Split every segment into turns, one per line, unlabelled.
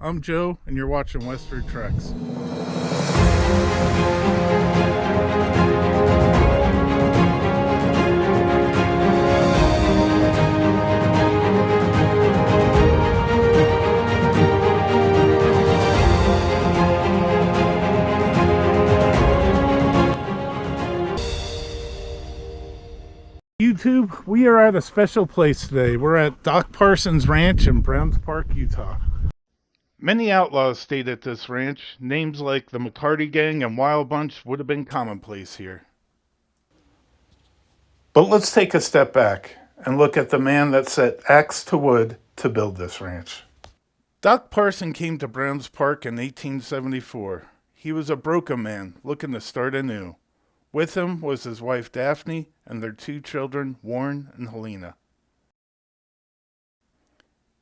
I'm Joe, and you're watching Western Treks. YouTube, we are at a special place today. We're at Doc Parsons Ranch in Browns Park, Utah. Many outlaws stayed at this ranch. Names like the McCarty Gang and Wild Bunch would have been commonplace here. But let's take a step back and look at the man that set axe to wood to build this ranch. Doc Parson came to Browns Park in 1874. He was a broken man looking to start anew. With him was his wife Daphne and their two children, Warren and Helena.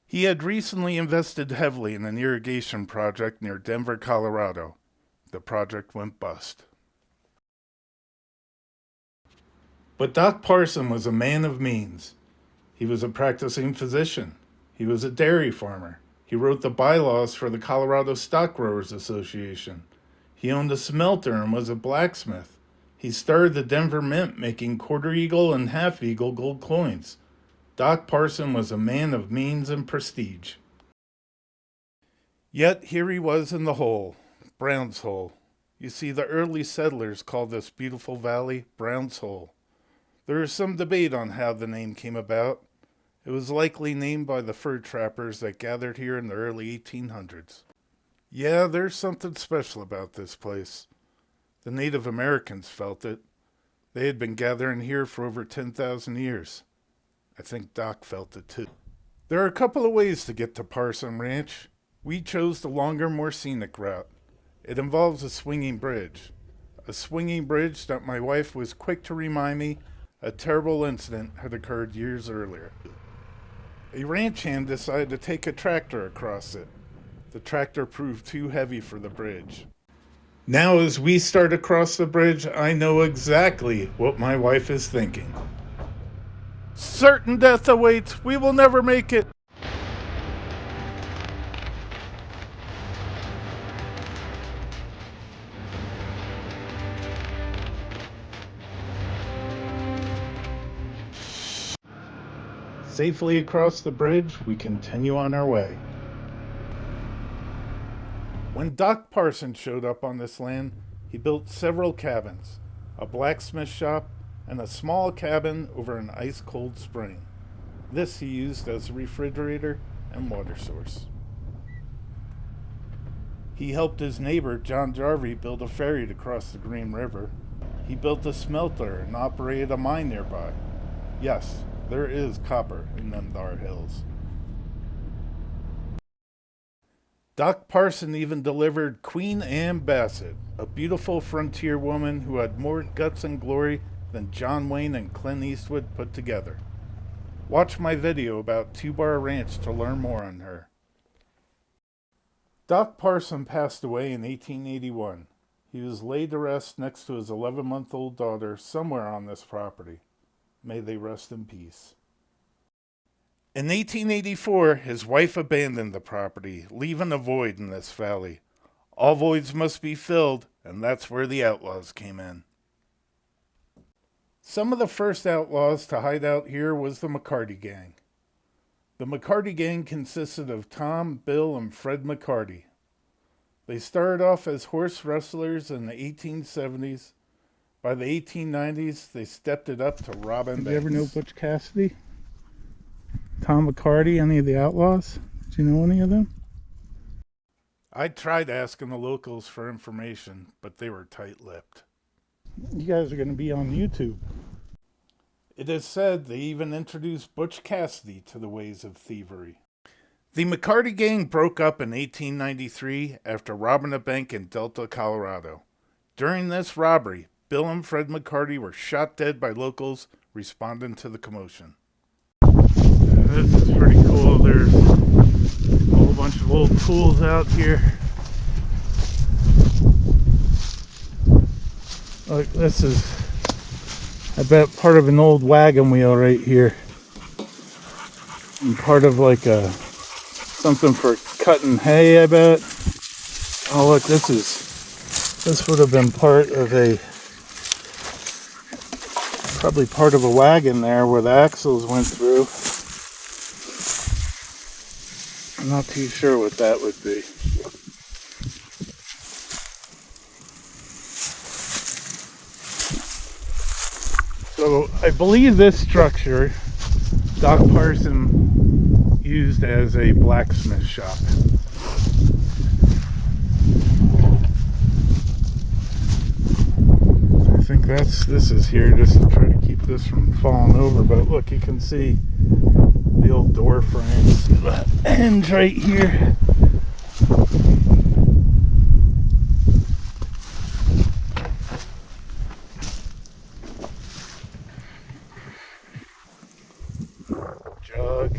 He had recently invested heavily in an irrigation project near Denver, Colorado. The project went bust. But Doc Parson was a man of means. He was a practicing physician. He was a dairy farmer. He wrote the bylaws for the Colorado Stock Growers Association. He owned a smelter and was a blacksmith. He started the Denver Mint, making quarter eagle and half eagle gold coins. Doc Parson was a man of means and prestige. Yet here he was in the hole, Brown's Hole. You see, the early settlers called this beautiful valley Brown's Hole. There is some debate on how the name came about. It was likely named by the fur trappers that gathered here in the early 1800s. Yeah, there's something special about this place. The Native Americans felt it. They had been gathering here for over 10,000 years. I think Doc felt it too. There are a couple of ways to get to Parson Ranch. We chose the longer, more scenic route. It involves a swinging bridge. A swinging bridge that my wife was quick to remind me a terrible incident had occurred years earlier. A ranch hand decided to take a tractor across it. The tractor proved too heavy for the bridge. Now as we start across the bridge, I know exactly what my wife is thinking. Certain death awaits. We will never make it. Safely across the bridge, we continue on our way. When Doc Parson showed up on this land, he built several cabins, a blacksmith shop, and a small cabin over an ice-cold spring. This he used as a refrigerator and water source. He helped his neighbor, John Jarvie, build a ferry to cross the Green River. He built a smelter and operated a mine nearby. Yes, there is copper in them thar hills. Doc Parson even delivered Queen Anne Bassett, a beautiful frontier woman who had more guts and glory than John Wayne and Clint Eastwood put together. Watch my video about Two Bar Ranch to learn more on her. Doc Parson passed away in 1881. He was laid to rest next to his 11-month-old daughter somewhere on this property. May they rest in peace. In 1884, his wife abandoned the property, leaving a void in this valley. All voids must be filled, and that's where the outlaws came in. Some of the first outlaws to hide out here was the McCarty Gang. The McCarty Gang consisted of Tom, Bill, and Fred McCarty. They started off as horse wrestlers in the 1870s. By the 1890s, they stepped it up to robbing banks. Did you ever know Butch Cassidy? Tom McCarty, any of the outlaws? Do you know any of them? I tried asking the locals for information, but they were tight-lipped. You guys are going to be on YouTube. It is said they even introduced Butch Cassidy to the ways of thievery. The McCarty Gang broke up in 1893 after robbing a bank in Delta, Colorado. During this robbery, Bill and Fred McCarty were shot dead by locals responding to the commotion. This is pretty cool. There's a whole bunch of old tools out here. Look, this is, I bet, part of an old wagon wheel right here. And part of like something for cutting hay, I bet. Oh look, this would have been part of probably part of a wagon there where the axles went through. I'm not too sure what that would be. So I believe this structure Doc Parson used as a blacksmith shop. I think this is here just to try to keep this from falling over, but look, you can see the old door frames. That ends right here. Jug.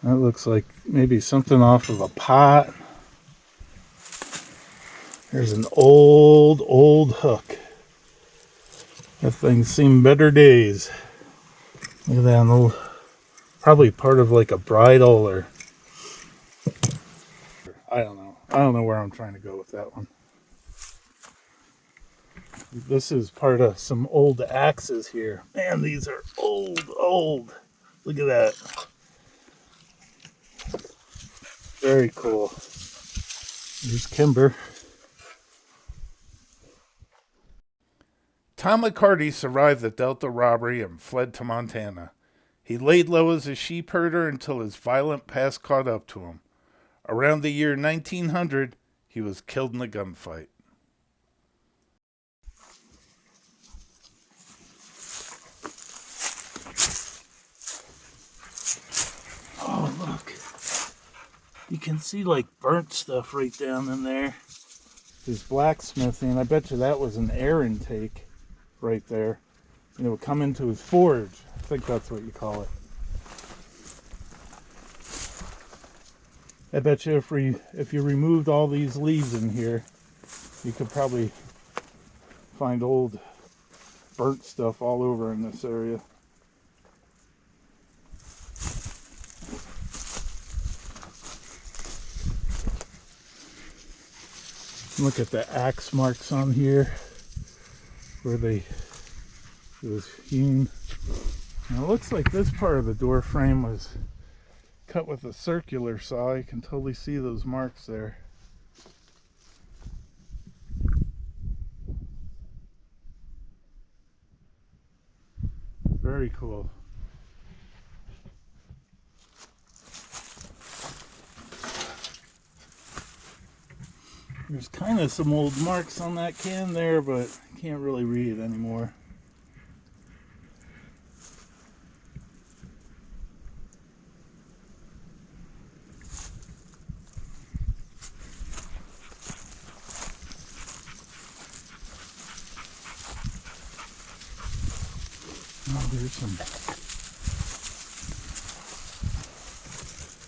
That looks like maybe something off of a pot. There's an old hook. That thing's seen better days. Look at that little, probably part of like a bridle or I don't know. I don't know where I'm trying to go with that one. This is part of some old axes here. Man, these are old. Look at that. Very cool. There's Kimber. Tom McCarty survived the Delta robbery and fled to Montana. He laid low as a sheep herder until his violent past caught up to him. Around the year 1900, he was killed in a gunfight. Oh, look. You can see like burnt stuff right down in there. There's blacksmithing. I bet you that was an air intake right there. And it would come into his forge. I think that's what you call it. I bet you if you removed all these leaves in here, you could probably find old burnt stuff all over in this area. Look at the axe marks on here where it was hewn. Now it looks like this part of the door frame was cut with a circular saw. You can totally see those marks there. Very cool. There's kind of some old marks on that can there, but I can't really read it anymore. Oh, there's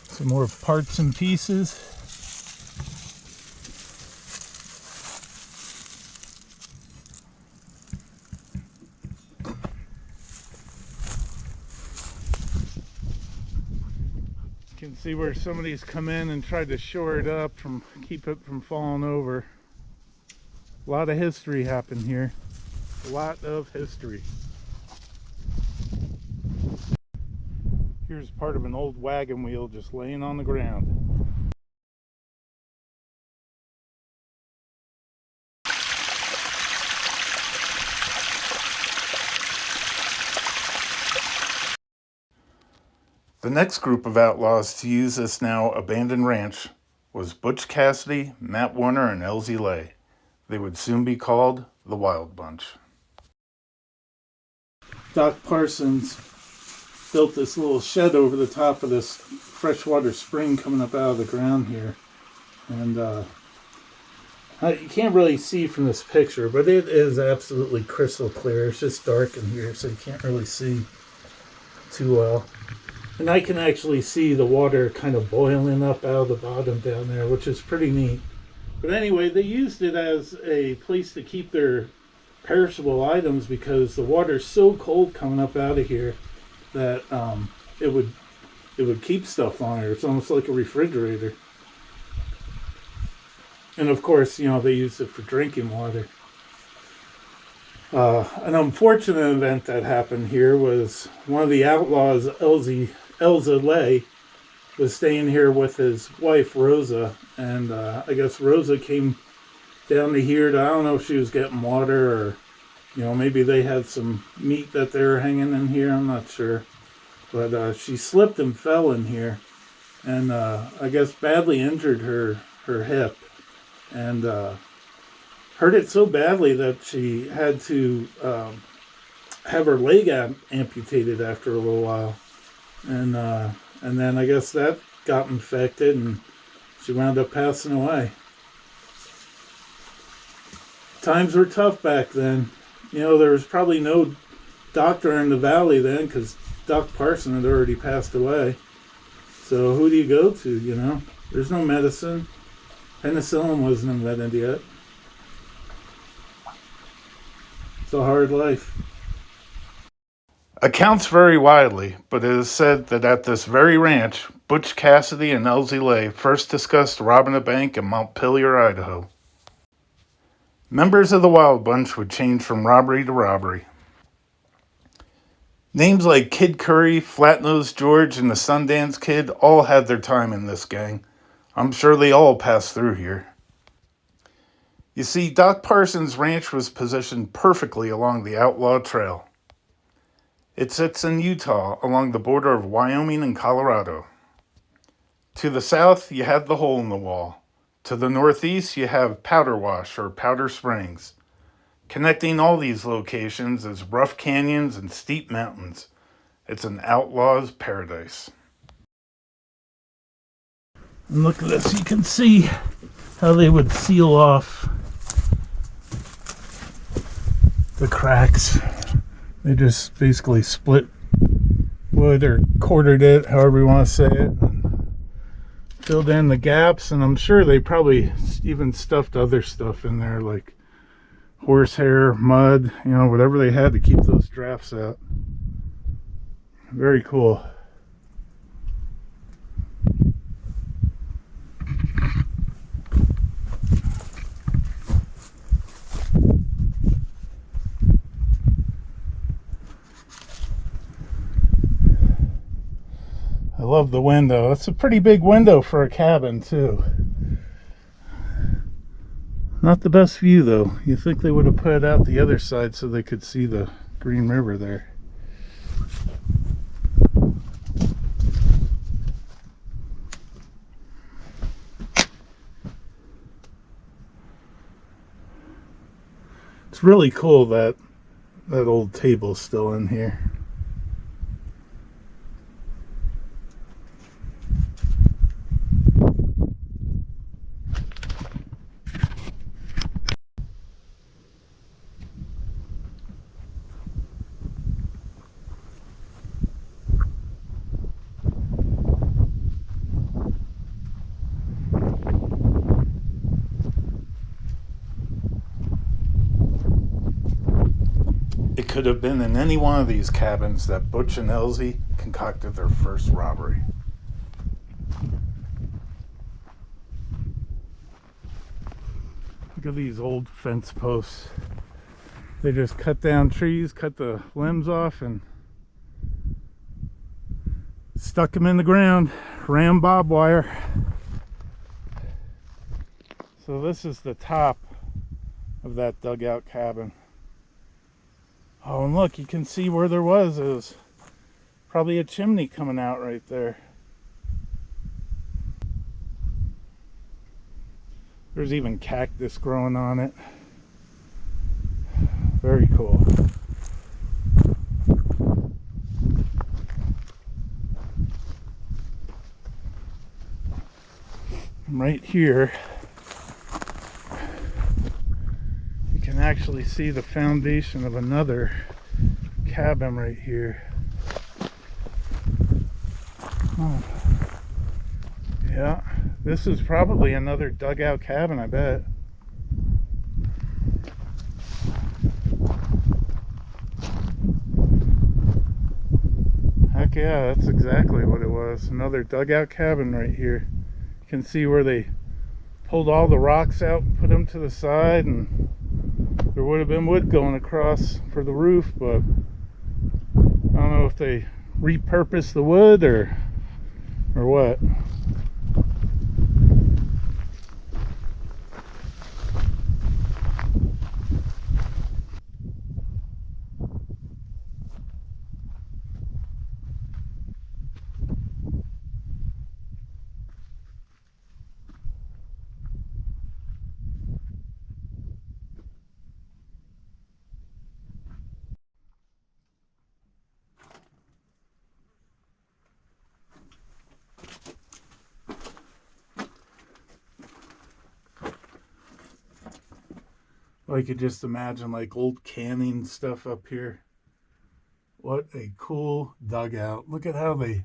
some more parts and pieces. You can see where somebody's come in and tried to shore it up keep it from falling over. A lot of history happened here. A lot of history. Here's part of an old wagon wheel just laying on the ground. The next group of outlaws to use this now abandoned ranch was Butch Cassidy, Matt Warner, and Elsie Lay. They would soon be called the Wild Bunch. Doc Parsons built this little shed over the top of this freshwater spring coming up out of the ground here. And you can't really see from this picture, but it is absolutely crystal clear. It's just dark in here, so you can't really see too well. And I can actually see the water kind of boiling up out of the bottom down there, which is pretty neat. But anyway, they used it as a place to keep their perishable items because the water's so cold coming up out of here that it would keep stuff longer. It's almost like a refrigerator. And of course, they use it for drinking water. An unfortunate event that happened here was one of the outlaws, Elza Lay, was staying here with his wife, Rosa. And I guess Rosa came down to here to, I don't know if she was getting water or, maybe they had some meat that they were hanging in here. I'm not sure. But she slipped and fell in here. And I guess badly injured her hip. And hurt it so badly that she had to have her leg amputated after a little while. And then I guess that got infected and she wound up passing away. Times were tough back then. There was probably no doctor in the valley then because Doc Parson had already passed away. So who do you go to, There's no medicine. Penicillin wasn't invented yet. It's a hard life. Accounts vary widely, but it is said that at this very ranch, Butch Cassidy and Elsie Lay first discussed robbing a bank in Montpelier, Idaho. Members of the Wild Bunch would change from robbery to robbery. Names like Kid Curry, Flatnose George, and the Sundance Kid all had their time in this gang. I'm sure they all passed through here. You see, Doc Parsons' ranch was positioned perfectly along the Outlaw Trail. It sits in Utah along the border of Wyoming and Colorado. To the south, you have the Hole in the Wall. To the northeast, you have Powder Wash or Powder Springs. Connecting all these locations is rough canyons and steep mountains. It's an outlaw's paradise. And look at this, you can see how they would seal off the cracks. They just basically split wood or quartered it, however you want to say it, and filled in the gaps, and I'm sure they probably even stuffed other stuff in there like horsehair, mud, whatever they had to keep those drafts out. Very cool. I love the window. It's a pretty big window for a cabin too. Not the best view though. You think they would have put it out the other side so they could see the Green River there. It's really cool that old table's still in here. It could have been in any one of these cabins that Butch and Elsie concocted their first robbery. Look at these old fence posts. They just cut down trees, cut the limbs off, and stuck them in the ground. Ram barbed wire. So this is the top of that dugout cabin. Oh, and look, you can see where there was probably a chimney coming out right there. There's even cactus growing on it. Very cool. Right here, you can actually see the foundation of another cabin right here. Oh. Yeah, this is probably another dugout cabin, I bet. Heck yeah, that's exactly what it was. Another dugout cabin right here. You can see where they pulled all the rocks out and put them to the side, and there would have been wood going across for the roof, but I don't know if they repurposed the wood or what. I could just imagine like old canning stuff up here. What a cool dugout. Look at how they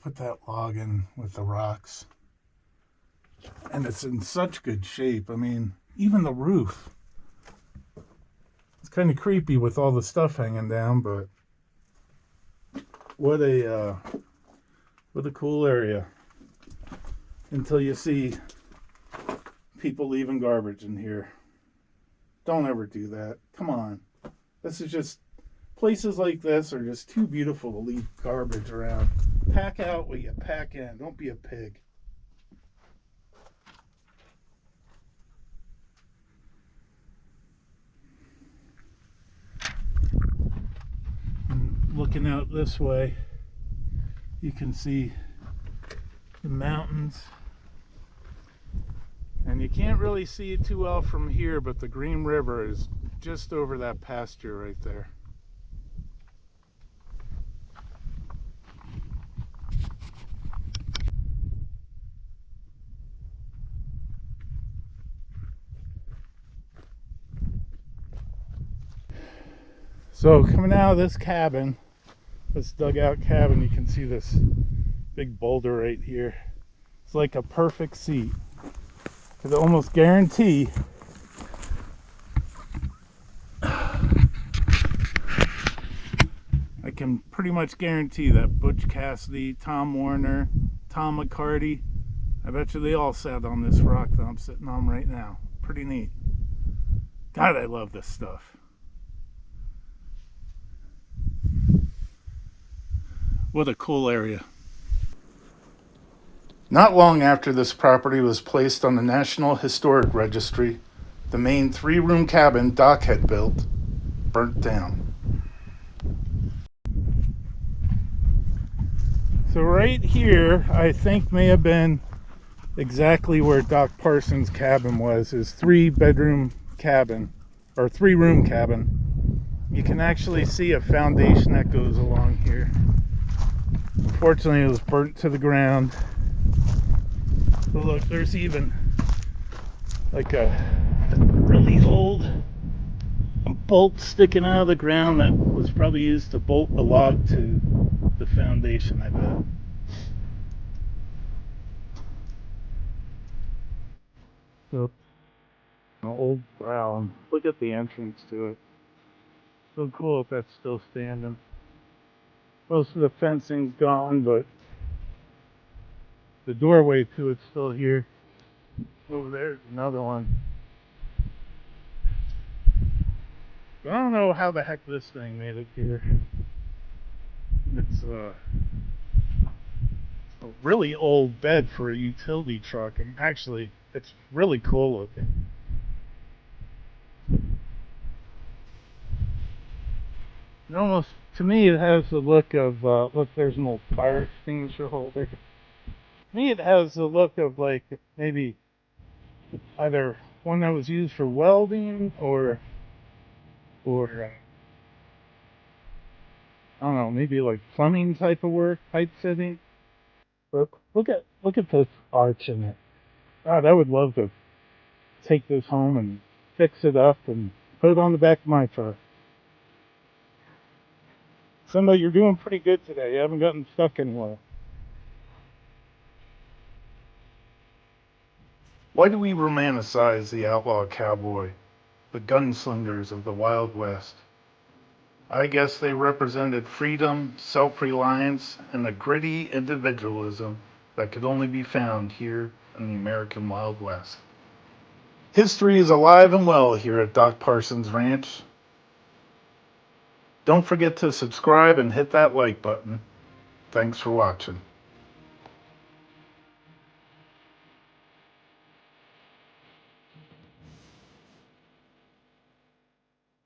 put that log in with the rocks. And it's in such good shape. I mean, even the roof. It's kind of creepy with all the stuff hanging down, but what a cool area. Until you see people leaving garbage in here. Don't ever do that. Come on. This is just, places like this are just too beautiful to leave garbage around. Pack out what you pack in. Don't be a pig. And looking out this way, you can see the mountains. And you can't really see it too well from here, but the Green River is just over that pasture right there. So coming out of this cabin, this dugout cabin, you can see this big boulder right here. It's like a perfect seat. Because I almost guarantee I can pretty much guarantee that Butch Cassidy, Tom Warner, Tom McCarty, I bet you they all sat on this rock that I'm sitting on right now. Pretty neat. God, I love this stuff. What a cool area. Not long after this property was placed on the National Historic Registry, the main 3-room cabin Doc had built burnt down. So right here, I think may have been exactly where Doc Parsons' cabin was, his 3-bedroom cabin, or 3-room cabin. You can actually see a foundation that goes along here. Unfortunately, it was burnt to the ground. But look, there's even like a really old bolt sticking out of the ground that was probably used to bolt the log to the foundation, I bet. So, an old brown. Look at the entrance to it. So cool if that's still standing. Most of the fencing's gone, but the doorway to it's still here. Over there's another one. I don't know how the heck this thing made it here. It's a really old bed for a utility truck, and actually, it's really cool looking. It almost, to me, it has the look of, look, there's an old fire extinguisher holder. To me, it has the look of like maybe either one that was used for welding or I don't know, maybe like plumbing type of work, pipe fitting. But look at this arch in it. God, I would love to take this home and fix it up and put it on the back of my truck. Somebody, you're doing pretty good today. You haven't gotten stuck anywhere. Why do we romanticize the outlaw cowboy, the gunslingers of the Wild West? I guess they represented freedom, self reliance, and a gritty individualism that could only be found here in the American Wild West. History is alive and well here at Doc Parsons Ranch. Don't forget to subscribe and hit that like button. Thanks for watching.